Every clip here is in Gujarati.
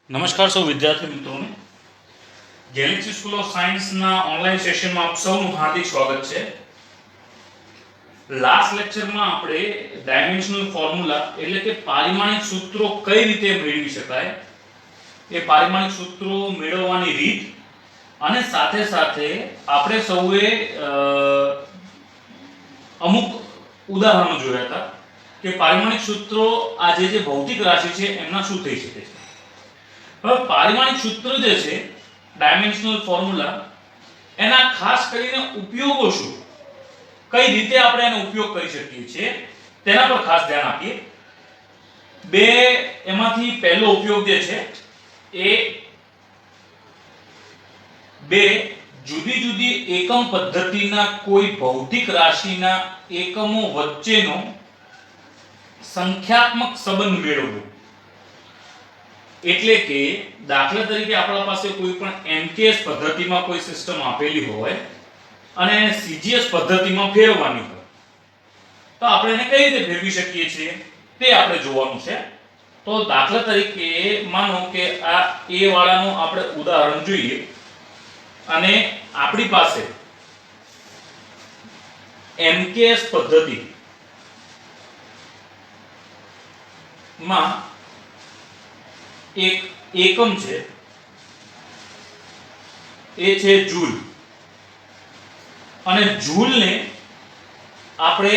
નમસ્કાર સૌ વિદ્યાર્થી મિત્રોને ગેલેક્સી સ્કૂલ ઓફ સાયન્સના ઓનલાઈન સેશનમાં આપ સૌનું હાર્દિક સ્વાગત છે. લાસ્ટ લેક્ચરમાં આપણે ડાયમેન્શનલ ફોર્મ્યુલા એટલે કે પારિમાણિક સૂત્રો કઈ રીતે મેળવી શકાય એ પારિમાણિક સૂત્રો મેળવવાની રીત અને સાથે સાથે આપણે સૌએ અમુક ઉદાહરણો જોયા હતા કે પારિમાણિક સૂત્રો આ જે ભૌતિક રાશિ છે એમના શું થઈ શકે છે. હવે પારિમાણિક સૂત્ર જે છે ડાયમેન્શનલ ફોર્મ્યુલા એના ખાસ કરીને ઉપયોગો શું, કઈ રીતે આપણે એનો ઉપયોગ કરી શકીએ છીએ તેના પર ખાસ ધ્યાન આપીએ. બે એમાંથી પહેલો ઉપયોગ જે છે એ બે જુદી જુદી એકમ પદ્ધતિના કોઈ ભૌતિક રાશિના એકમો વચ્ચેનો સંખ્યાત્મક સંબંધ મેળવવો. એટલે કે દાખલા તરીકે આપણા પાસે કોઈ પણ એમકેએસ પદ્ધતિમાં કોઈ સિસ્ટમ આપેલી હોય અને એને સીજીએસ પદ્ધતિમાં ફેરવવાની હોય તો આપણે એને કઈ રીતે ફેરવી શકીએ છીએ તે આપણે જોવાનું છે. તો દાખલા તરીકે માનો કે આ એ વાળાનું આપણે ઉદાહરણ જોઈએ અને આપણી પાસે એમકેએસ પદ્ધતિ માં એક એકમ છે એ છે જૂલ અને જૂલને આપણે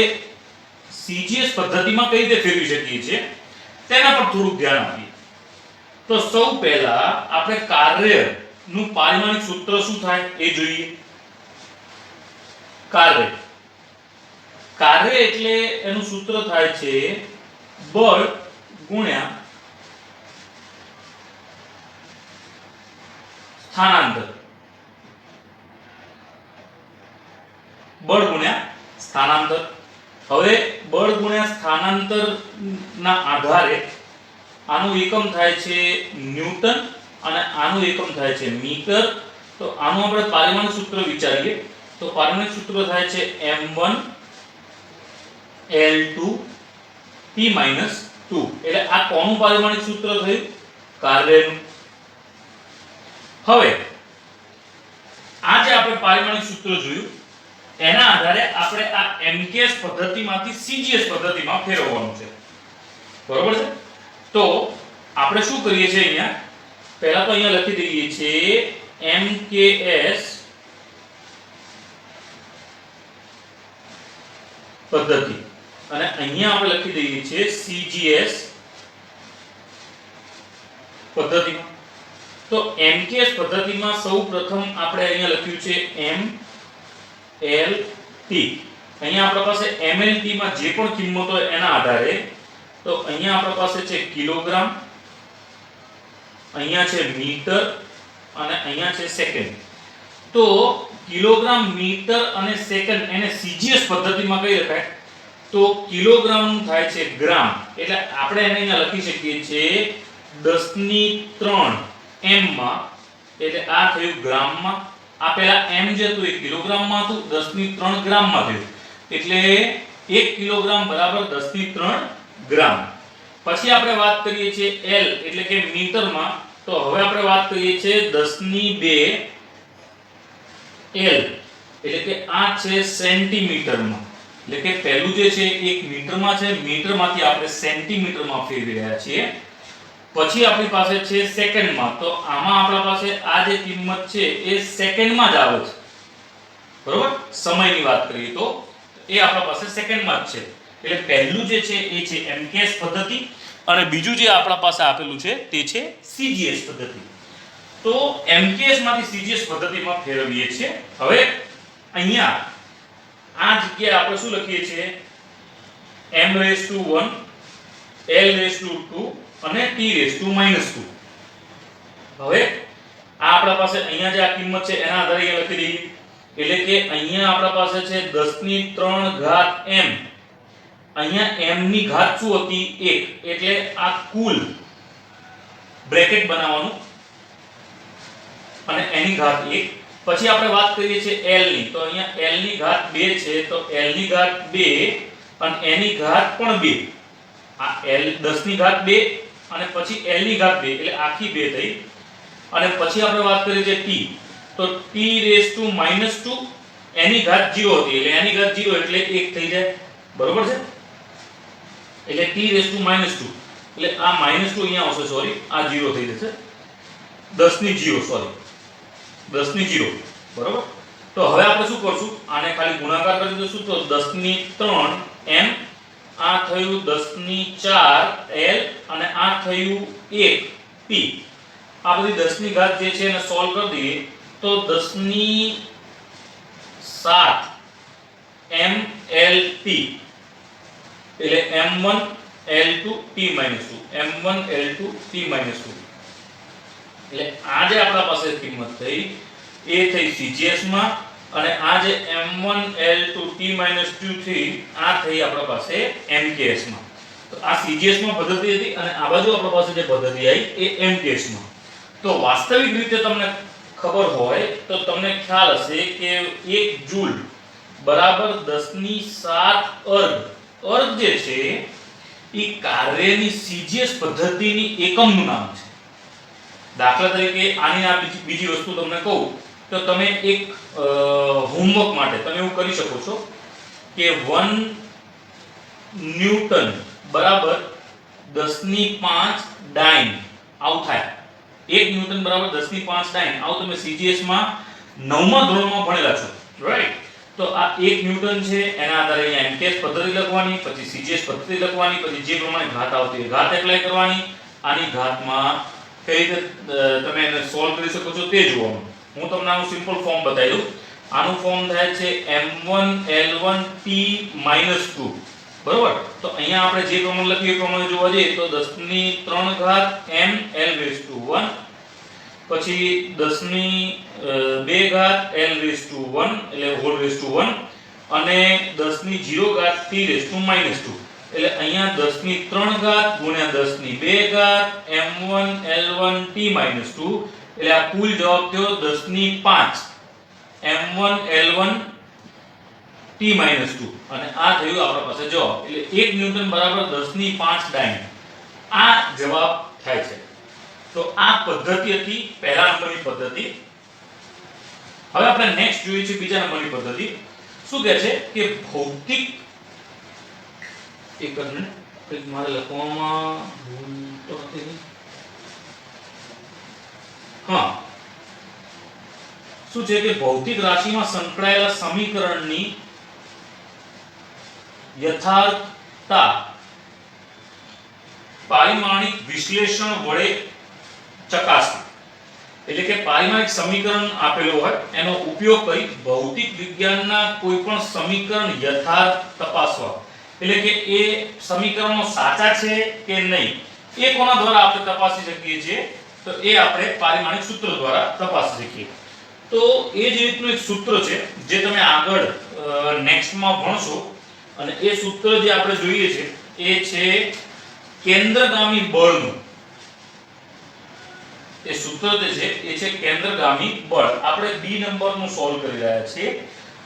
સીજીએસ પદ્ધતિમાં કઈ રીતે ફેરવી શકીએ છીએ તેના પર થોડું ધ્યાન આપીએ. તો સૌ પહેલા આપણે કાર્યનું પારિમાણિક સૂત્ર શું થાય એ જોઈએ. કાર્ય એટલે એનું સૂત્ર થાય છે બળ ગુણ્યા સ્થાનાંતર. બળ ગુણ્યા સ્થાનાંતર. હવે બળ ગુણ્યા સ્થાનાંતર ના આધારે આનું એકમ થાય છે ન્યૂટન અને આનું એકમ થાય છે મીટર. તો આનું આપણે પારિમાણિક સૂત્ર વિચારીએ તો પારિમાણિક સૂત્ર થાય છે m1 l2 p-2. એટલે આ કોનું પારિમાણિક સૂત્ર થયું? કાર્યનું. હવે આ જે આપણે પારિમાણિક સૂત્ર જોયું એના આધારે આપણે આ એમકેએસ પદ્ધતિમાંથી સીજીએસ પદ્ધતિમાં ફેરવવાનું છે. બરોબર છે? તો આપણે શું કરીએ છીએ અહીંયા પહેલા તો અહીંયા લખી દઈએ છીએ એમકેએસ પદ્ધતિ અને અહીંયા આપણે લખી દઈએ છીએ સીજીએસ પદ્ધતિ. તો એમકેએસ પદ્ધતિમાં સૌપ્રથમ આપણે અહીંયા લખ્યું છે mlt. અહીંયા આપણા પાસે mlt માં જે પણ કિંમત હોય એના આધારે તો અહીંયા આપણા પાસે છે કિલોગ્રામ, અહીંયા છે મીટર અને અહીંયા છે સેકન્ડ. તો કિલોગ્રામ, મીટર અને સેકન્ડ એને સીજીએસ પદ્ધતિમાં કઈ લખાય તો કિલોગ્રામ નું થાય છે ગ્રામ. એટલે આપણે એને અહીંયા લખી શકીએ છીએ 10⁻³ m માં. એટલે આ થયું ગ્રામમાં. આ પહેલા m જે હતું એ કિલોગ્રામમાં હતું, 10⁻³ ગ્રામમાં થયું. એટલે 1 કિલોગ્રામ બરાબર 10⁻³ ગ્રામ. પછી આપણે વાત કરીએ છીએ l એટલે કે મીટરમાં. તો હવે આપણે વાત કરીએ છીએ 10⁻² l એટલે કે આ છે સેન્ટીમીટરમાં. એટલે કે પહેલું જે છે એક મીટરમાં છે, મીટરમાંથી આપણે સેન્ટીમીટરમાં ફેરવી રહ્યા છીએ. પછી આપણી પાસે છે સેકન્ડમાં. તો આમાં આપણા પાસે આ જે કિંમત છે એ સેકન્ડમાં જ આવે છે. બરોબર? સમયની વાત કરીએ તો એ આપણા પાસે સેકન્ડમાં જ છે. એટલે પહેલું જે છે એ છે એમકેએસ પદ્ધતિ અને બીજું જે આપણા પાસે આપેલું છે તે છે સીજીએસ પદ્ધતિ. તો એમકેએસ માંથી સીજીએસ પદ્ધતિમાં ફેરવીએ છીએ. હવે અહીંયા આ જગ્યાએ આપણે શું લખીએ છીએ m⁻⁴ l⁻² અને t⁻². હવે આ આપણા પાસે અહીંયા જે આ કિંમત છે એના આધારે અહીંયા લખી દઈએ. એટલે કે અહીંયા આપણા પાસે છે 10⁻³ m. અહીંયા m ની ઘાત શું હતી 1. એટલે આ કુલ બ્રેકેટ બનાવવાનું અને એની ઘાત 1. પછી આપણે વાત કરીએ છીએ l ની. તો અહીંયા l ની ઘાત 2 છે તો l ની ઘાત 2 અને એની ઘાત પણ 2. આ l 10⁻² અને પછી l ની ઘાત 2 એટલે આખી 2 થઈ અને પછી આપણે વાત કરીએ છે t તો t રેઝ ટુ -2 એની ઘાત 0 હતી એટલે એની ઘાત 0 એટલે 1 થઈ જાય બરોબર છે એટલે t રેઝ ટુ -2 એટલે આ -2 અહીંયા આવશે સોરી આ 0 થઈ જશે 10 ની 0 સોરી 10 ની 0 બરોબર તો હવે આપણે શું કરશું આને ખાલી ગુણાકાર કરી દઈશું તો 10 ની 3 m આ થયું 10 ની 4 l અને આ થયું 1 p આ બધી 10 ની ઘાત જે છે એને સોલ્વ કરી દઈએ તો 10 ની 7 m l p એટલે m1 l2 t - 2 m1 l2 t - 2 એટલે આ જે આપણા પાસે કિંમત થઈ એ થઈ CGS માં અને આ જે m1 l2 t - 2 થી આ થઈ આપણા પાસે MKS માં તો આ CGS માં પદ્ધતિ હતી અને આ બાજુ આપણા પાસે જે પદ્ધતિ આવી એ MKS માં તો વાસ્તવિક રીતે તમને ખબર હોય તો તમને ખ્યાલ હશે કે 1 જૂલ બરાબર 10 ની 7 અર્ગ જે છે એ કાર્યની CGS પદ્ધતિની એકમનું નામ છે દાખલા તરીકે આની આ બીજી વસ્તુ તમને કહું તો તમે એક હોમવર્ક માટે તમે એવું કરી શકો છો કે 1 ન્યૂટન બરાબર 10 ની 5 ડાઇન આવું થાય 1 ન્યૂટન બરાબર 10 ની 5 ડાઇન આવું તમે CGS માં 9મા ધોરણમાં ભણેલા છો રાઈટ તો આ 1 ન્યૂટન છે એના આધારે અહીંયા MKS પદ્ધતિ લખવાની પછી CGS પદ્ધતિ લખવાની પછી જે પ્રમાણે ઘાત આવતી ઘાત એપ્લાય કરવાની આની ઘાતમાં કઈ રીતે તમે એને સોલ્વ કરી શકો છો તે જોવાનું હું તમને આનું સિમ્પલ ફોર્મ બતાવી દઉં આનું ફોર્મ થાય છે m1 l1 t - 2 બરોબર તો અહીંયા આપણે જે પ્રમાણે લખીએ એ પ્રમાણે જોવા જઈએ તો 10 ની 3 ઘાત m l રેઝ ટુ 1 પછી 10 ની 2 ઘાત l રેઝ ટુ 1 એટલે હોલ રેઝ ટુ 1 અને 10 ની 0 ઘાત t રેઝ ટુ -2 એટલે અહીંયા 10 ની 3 ઘાત ગુણ્યા 10 ની 2 ઘાત m1 l1 t - 2 એટલે આ કુલ જવાબ થયો 10 ની 5 m1 l1 t - 2 અને આ થયું આપણા પાસે જવાબ એટલે 1 ન્યૂટન બરાબર 10 ની 5 ડાઇન આ જવાબ થાય છે તો આ પદ્ધતિ હતી પહેલા નંબરની પદ્ધતિ હવે આપણે નેક્સ્ટ જોઈએ છે બીજા નંબરની પદ્ધતિ શું કહે છે કે ભૌતિક એક મિનિટ કંઈક મારે લખવામાં ભૂલ તો નથી હા શું છે કે ભૌતિક રાશિમાં સંકળાયેલા સમીકરણની યથાર્થતા પારિમાણિક વિશ્લેષણ વડે ચકાસવી એટલે કે પારિમાણિક સમીકરણ આપેલો હોય એનો ઉપયોગ કરી ભૌતિક વિજ્ઞાનના કોઈ પણ સમીકરણ યથાર્થ તપાસવા એટલે કે એ સમીકરણો સાચા છે કે નહીં એ કોના દ્વારા આપણે તપાસી શકીએ છીએ તો એ આપણે પારિમાણિક સૂત્ર દ્વારા તપાસી શકીએ તો એ જ રીતનું એક સૂત્ર છે જે તમે આગળ નેક્સ્ટમાં ભણશો અને એ સૂત્ર જે આપણે જોઈએ છે એ છે કેન્દ્રગામી બળનું એ સૂત્ર જે છે એ છે કેન્દ્રગામી બળ આપણે બી નંબરનું સોલ્વ કરી રહ્યા છીએ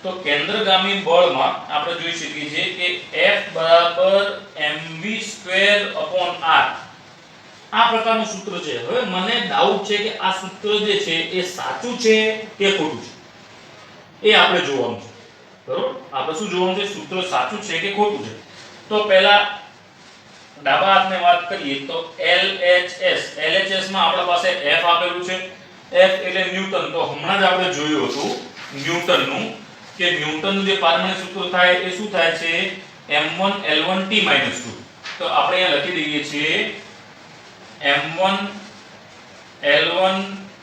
તો કેન્દ્રગામી બળમાં આપણે જોઈ શકીએ છીએ કે F mv²/r આ પ્રકારનું સૂત્ર છે હવે મને ડાઉટ છે કે આ સૂત્ર જે છે એ સાચું છે કે ખોટું છે એ આપણે જોવાનું છે બરોબર આપણે શું જોવાનું છે સૂત્ર સાચું છે કે ખોટું છે તો પહેલા ડાબા હાથને વાત કરીએ તો LHS માં આપણા પાસે F આપેલું છે F એટલે ન્યૂટન તો હમણાં જ આપણે જોયું હતું ન્યૂટનનું કે ન્યૂટનનું જે પારિમાણિક સૂત્ર થાય એ શું થાય છે m1 l1 t - 2 તો આપણે અહીંયા લખી દઈએ છીએ m1 l1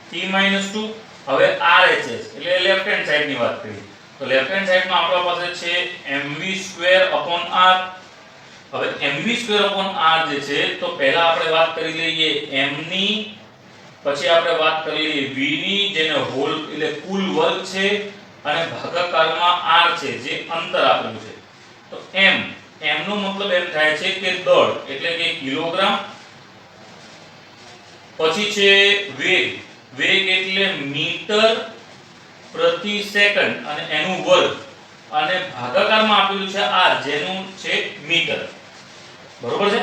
t - 2 હવે RHS એટલે લેફ્ટ હેન્ડ સાઈડ ની વાત કરીએ તો લેફ્ટ હેન્ડ સાઈડ માં આપણા પાસે છે mv²/r હવે mv²/r જે છે તો પહેલા આપણે વાત કરી લઈએ m ની પછી આપણે વાત કરી લઈએ v ની જેને હોલ એટલે કુલ વર્ગ છે અને ભાગાકારમાં r છે જે અંતર આપેલું છે તો m નો મતલબ એમ થાય છે કે દળ એટલે કે કિલોગ્રામ પછી છે વેગ એટલે મીટર પ્રતિ સેકન્ડ અને એનું વર્ગ અને ભાગાકારમાં આપેલું છે r જેનું છે મીટર બરોબર છે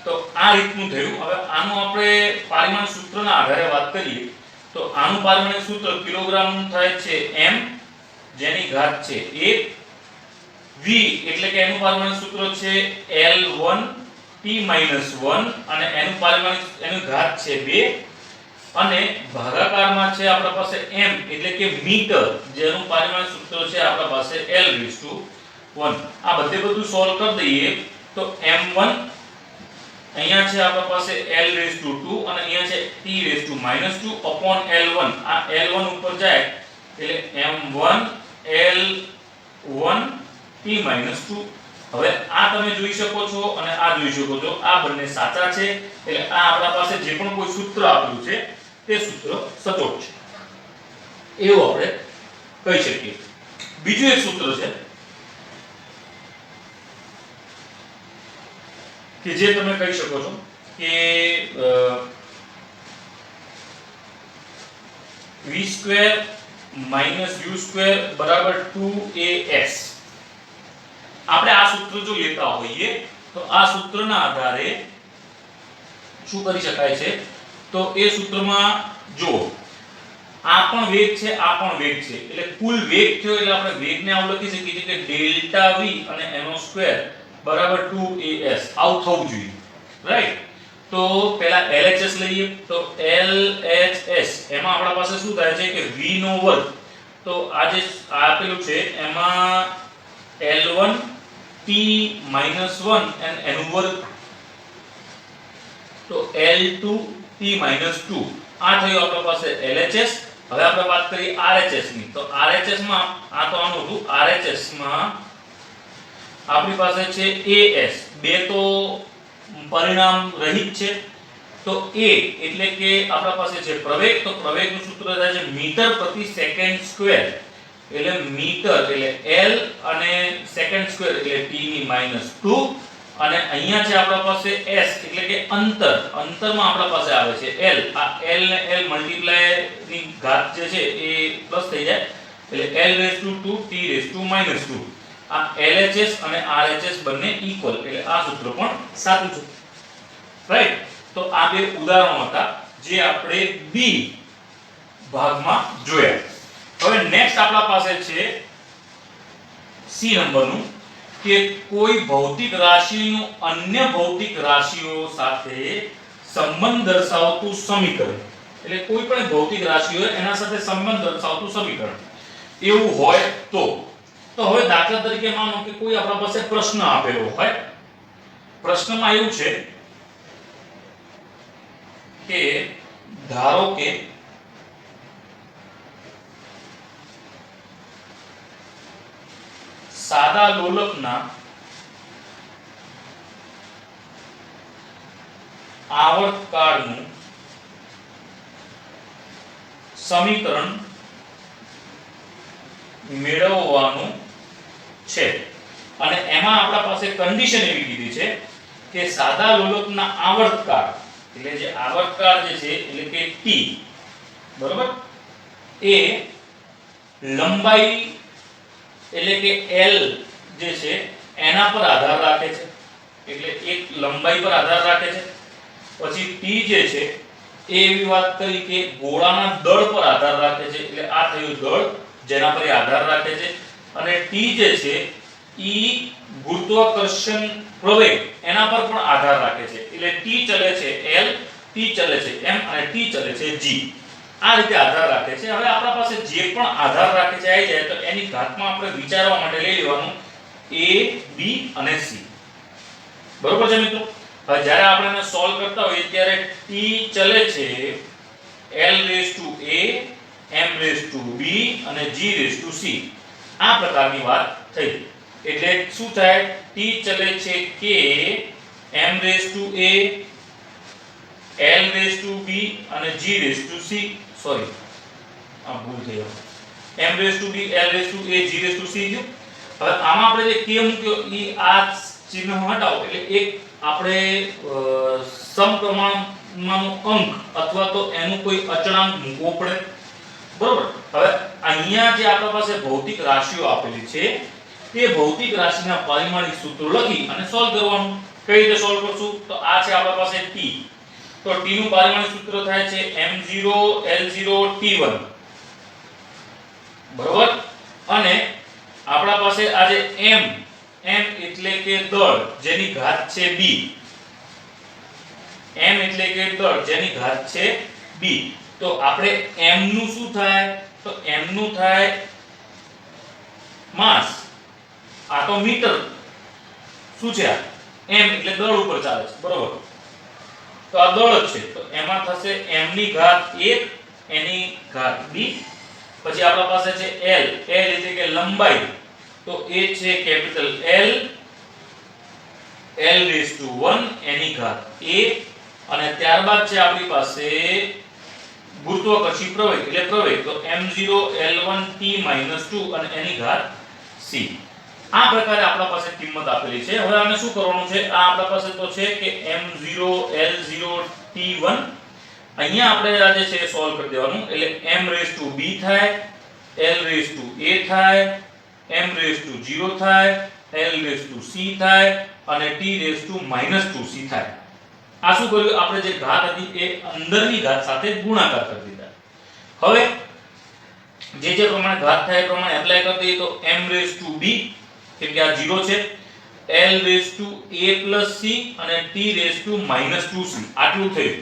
તો આ રીતનું થયું. હવે આનું આપણે પારિમાણિક સૂત્રના આધારે વાત કરીએ તો આનું પારિમાણિક સૂત્ર કિલોગ્રામ થાય છે m જેની ઘાત છે 1 v એટલે કે એનું પારિમાણિક સૂત્ર છે L1 t-1 અને એનું પારિમાણિક એની ઘાત છે 2 અને ભાગાકારમાં છે આપણા પાસે m એટલે કે મીટર જેનું પારિમાણિક સૂત્ર છે આપણા પાસે L1. આ બધું સોલ્વ કરી દઈએ તો m1 અહીંયા છે આપણા પાસે L2 અને અહીંયા છે t-2 upon L1. આ L1 ઉપર જાય એટલે m1 L1 t-2. હવે આ તમે જોઈ શકો છો અને આ જોઈ શકો છો આ બંને સાચા છે એટલે આ આપણા પાસે જે પણ કોઈ સૂત્ર આપ્યું છે તે સૂત્ર સચોટ છે એવું આપણે કહી શકીએ. બીજું એક સૂત્ર છે કે જે તમે કહી શકો છો કે v² - u² બરાબર 2as. આપણે આ સૂત્ર જો લેતા હોઈએ તો આ સૂત્રના આધારે શું કરી શકાય છે તો એ સૂત્રમાં જો આ પણ વેગ છે આ પણ વેગ છે એટલે કુલ વેગ થયો એટલે આપણે વેગને આવું લખી શકીએ છીએ કે ડેલ્ટા v અને એનો સ્ક્વેર બરાબર 2as આવું થવું જોઈએ રાઈટ. તો પહેલા LHS લઈએ તો LHS એમાં આપણા પાસે શું થાય છે કે v નો વર્ગ તો આ જે આપેલું છે એમાં L1 t-1 and એનું વર્ગ તો L2 t-2 આ થયું આપણા પાસે LHS. હવે આપણે વાત કરીએ RHS ની તો RHS માં આ તો આનું હતું RHS માં આપણી પાસે છે AS બે તો પરિણામ રહિત છે તો A એટલે કે આપણા પાસે છે પ્રવેગ તો પ્રવેગનું સૂત્ર થાય છે મીટર પ્રતિ સેકન્ડ સ્ક્વેર એટલે મીટર એટલે L અને સેકન્ડ સ્ક્વેર એટલે t-2 અને અહીંયા છે આપણા પાસે S એટલે કે અંતરમાં આપણા પાસે આવે છે L. આ L ને L મલ્ટીપ્લાય ની ઘાત જે છે એ પ્લસ થઈ જાય એટલે L2 t-2. આ LHS અને RHS બંને ઇક્વલ એટલે આ સૂત્ર પણ સાચું છે રાઈટ. તો આ બે ઉદાહરણો હતા જે આપણે બી ભાગમાં જોયા. હવે નેક્સ્ટ આપણા પાસે છે સી નંબરનું કે કોઈ ભૌતિક રાશિનું અન્ય ભૌતિક રાશિઓ સાથે સંબંધ દર્શાવતું સમીકરણ એટલે કોઈ પણ ભૌતિક રાશિ હોય એના સાથે સંબંધ દર્શાવતું સમીકરણ એવું હોય તો હવે દાખલા તરીકે માનો કે કોઈ આપણા પાસે પ્રશ્ન આપેલો હોય. પ્રશ્નમાં એવું છે કે ધારો કે સાદા લોલકના આવર્તકાળનું સમીકરણ મેળવવાનું છે અને એમાં આપણા પાસે કન્ડિશન એવી કીધી છે કે સાદા લોલકના આવર્તકાળ એટલે જે આવર્તકાળ જે છે એટલે કે t બરોબર એ લંબાઈ એટલે કે L જે છે એના પર આધાર રાખે છે એટલે એક લંબાઈ પર આધાર રાખે છે. પછી t જે છે એ એવી વાત કરી કે ગોળાના દળ પર આધાર રાખે છે એટલે આ થયું દળ જેના પર આધાર રાખે છે અને t જે છે ઈ ગુરુત્વાકર્ષણ પ્રવેગ એના પર પણ આધાર રાખે છે એટલે t ચલે છે L t ચલે છે m અને t ચલે છે g. આ રીતે આધાર રાખે છે. હવે આપણા પાસે જે પણ આધાર રાખે છે આવી જાય તો એની ઘાતમાં આપણે વિચારવા માટે લઈ લેવાનું a b અને c બરોબર છે મિત્રો. હવે જ્યારે આપણે એને સોલ્વ કરતા હોઈએ ત્યારે t ચલે છે L m b અને g c આ પ્રકારની વાત થઈ એટલે શું થાય t ચલે છે k m L b અને g c સોરી આ ભૂલ થઈ ગઈ m b L a g c ગયું. હવે આમાં આપણે જે k મૂક્યો ઈ આ ચિહ્ન હટાવો એટલે એક આપણે સમપ્રમાણમાંનો અંક અથવા તો એનું કોઈ અચળાંક મૂકવો પડે બરોબર. હવે અહીંયા જે આપણા પાસે ભૌતિક રાશિઓ આપેલી છે તે ભૌતિક રાશિના પારિમાણિક સૂત્રો લખી અને સોલ્વ કરવાનું. કઈ રીતે સોલ્વ કરશું? તો આ છે આપણા પાસે t, તો t નું પારિમાણિક સૂત્ર થાય છે m0 l0 t1, બરોબર. અને આપણા પાસે આ જે m એટલે કે દળ જેની ઘાત છે b, m એટલે કે દળ જેની ઘાત છે b, તો આપણે m નું શું થાય? તો m નું થાય માસ, આ તો મીટર શું છે? આ m એટલે દળ ઉપર ચાલે છે, બરોબર. તો આ દળ જ છે, તો એમાં થશે m ની ઘાત 1 એની ઘાત b, પછી આપણા પાસે છે l એટલે કે લંબાઈ, તો એ છે કેપિટલ L l1 એની ઘાત a, અને ત્યારબાદ છે આપણી પાસે ગુરુત્વાકર્ષી પ્રવેગ એટલે પ્રવેગ, તો m0 l1 t - 2 અને એની ઘાત c. આ પ્રકારે આપણા પાસે કિંમત આપેલી છે. હવે આને શું કરવાનું છે? આ આપણા પાસે તો છે કે m0 l0 t1, અહીંયા આપણે આ જે છે સોલ્વ કરી દેવાનું, એટલે m⁴b થાય, l⁴a થાય, m⁴0 થાય, l⁴c થાય અને t⁻²c થાય. આ શું કર્યું? આપણે જે ઘાત હતી એ અંદરની ઘાત સાથે ગુણાકાર કરી દીધા. હવે જે પ્રમાણે ઘાત થાય એ પ્રમાણે એપ્લાય કરી દઈએ, તો m⁴b કેમ કે આ 0 છે, l⁴a+c અને t⁻²c આટલું થયું.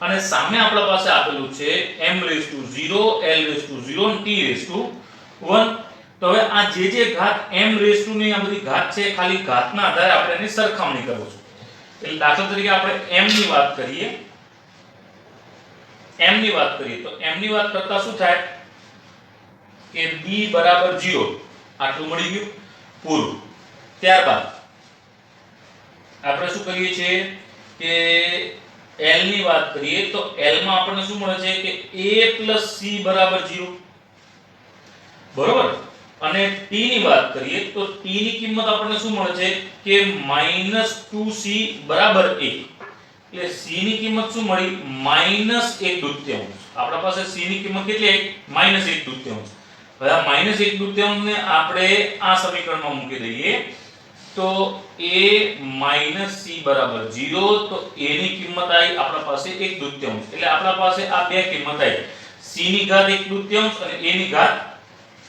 અને સામે આપણા પાસે આપેલું છે m⁴0 l⁴0 અને t⁻1. તો હવે આ જે ઘાત m⁴ ની આ બધી ઘાત છે, ખાલી ઘાતના આધારે આપણે એની સરખામણી કરવું છે. એટલે દાખલા તરીકે આપણે m ની વાત કરીએ, તો m ની વાત કરતા શું થાય કે b = 0, આટલું મળી ગયું પૂરું. ત્યારબાદ આપણે શું કરીએ છીએ કે l ની વાત કરીએ, તો l માં આપણને શું મળે છે કે a+c = 0, બરોબર. અને t ની વાત કરીએ, તો t ની કિંમત આપણને શું મળે છે કે -2c = 1, એટલે c ની કિંમત શું મળી? -1/2. આપણા પાસે c ની કિંમત કેટલી આવી? -1/2. હવે આ -1/2 ને આપણે આ સમીકરણમાં મૂકી દઈએ, તો a - c = 0, તો a ની કિંમત આવી આપણા પાસે 1/2, એટલે આપણા પાસે આ બે કિંમત આવી, c ની ઘાત 1/2 અને a ની ઘાત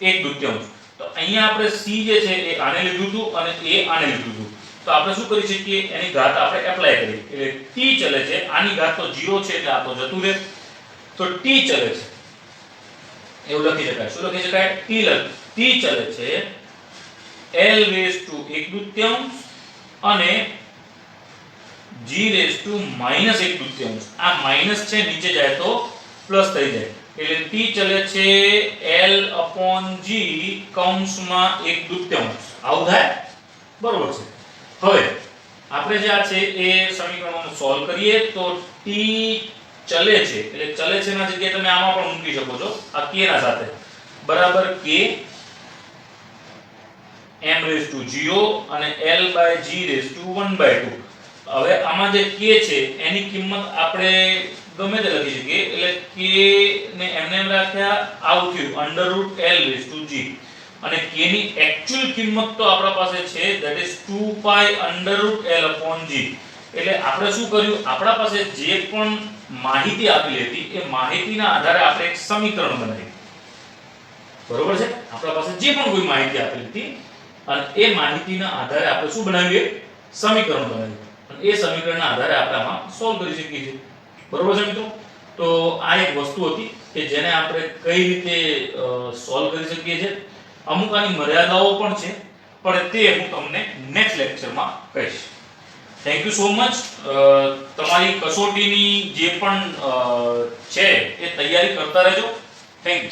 1/2. તો અહીંયા આપણે c જે છે એ આને લીધું હતું અને a આને લીધું હતું, તો આપણે શું કરી શકીએ? એની ઘાત આપણે એપ્લાય કરીએ, એટલે t ચલે છે, આની ઘાત તો 0 છે એટલે આ તો જતું રહે, તો t ચલે છે એવું લખી શકાય. શું લખી શકાય? t ચલે છે l⁻² અને g⁻². આ માઈનસ છે, નીચે જાય તો પ્લસ થઈ જાય, એટલે t ચલે છે l/g(1/2). આવું થાય, બરોબર છે. હવે આપણે જે આ છે એ સમીકરણોને સોલ્વ કરીએ, તો t ચલે છે એટલે ચલે છે ના જગ્યાએ તમે આમાં પણ મૂકી શકો છો, આ k ના સાથે બરાબર k m⁴0 અને l/g(1/2). હવે આમાં જે k છે એની કિંમત આપણે ગમે તે લખી શકીએ, એટલે k ને એમને એમ રાખ્યા, આવું થયું √l⁵g, અને k ની એક્ચ્યુઅલ કિંમત તો આપણા પાસે છે, ધેટ ઇઝ 2π√l/g. એટલે આપણે શું કર્યું? આપણા પાસે જે પણ માહિતી આપેલી હતી એ માહિતીના આધારે આપણે એક સમીકરણ બનાવ્યું, બરોબર છે. આપણા પાસે જે પણ કોઈ માહિતી આપેલી હતી અને એ માહિતીના આધારે આપણે શું બનાવ્યું? સમીકરણ બનાવ્યું, અને એ સમીકરણના આધારે આપણે આમાં સોલ્વ કરી શકીએ છીએ, બરોબર છે મિત્રો. તો આ એક વસ્તુ હતી કે જેને આપણે કઈ રીતે સોલ્વ કરી શકીએ છીએ. અમુક આની મર્યાદાઓ પણ છે, પણ તે હું તમને નેક્સ્ટ લેક્ચરમાં કહીશ. Thank you so much. તમારી કસોટીની જે પણ છે એ તૈયારી કરતા રહેજો. Thank you.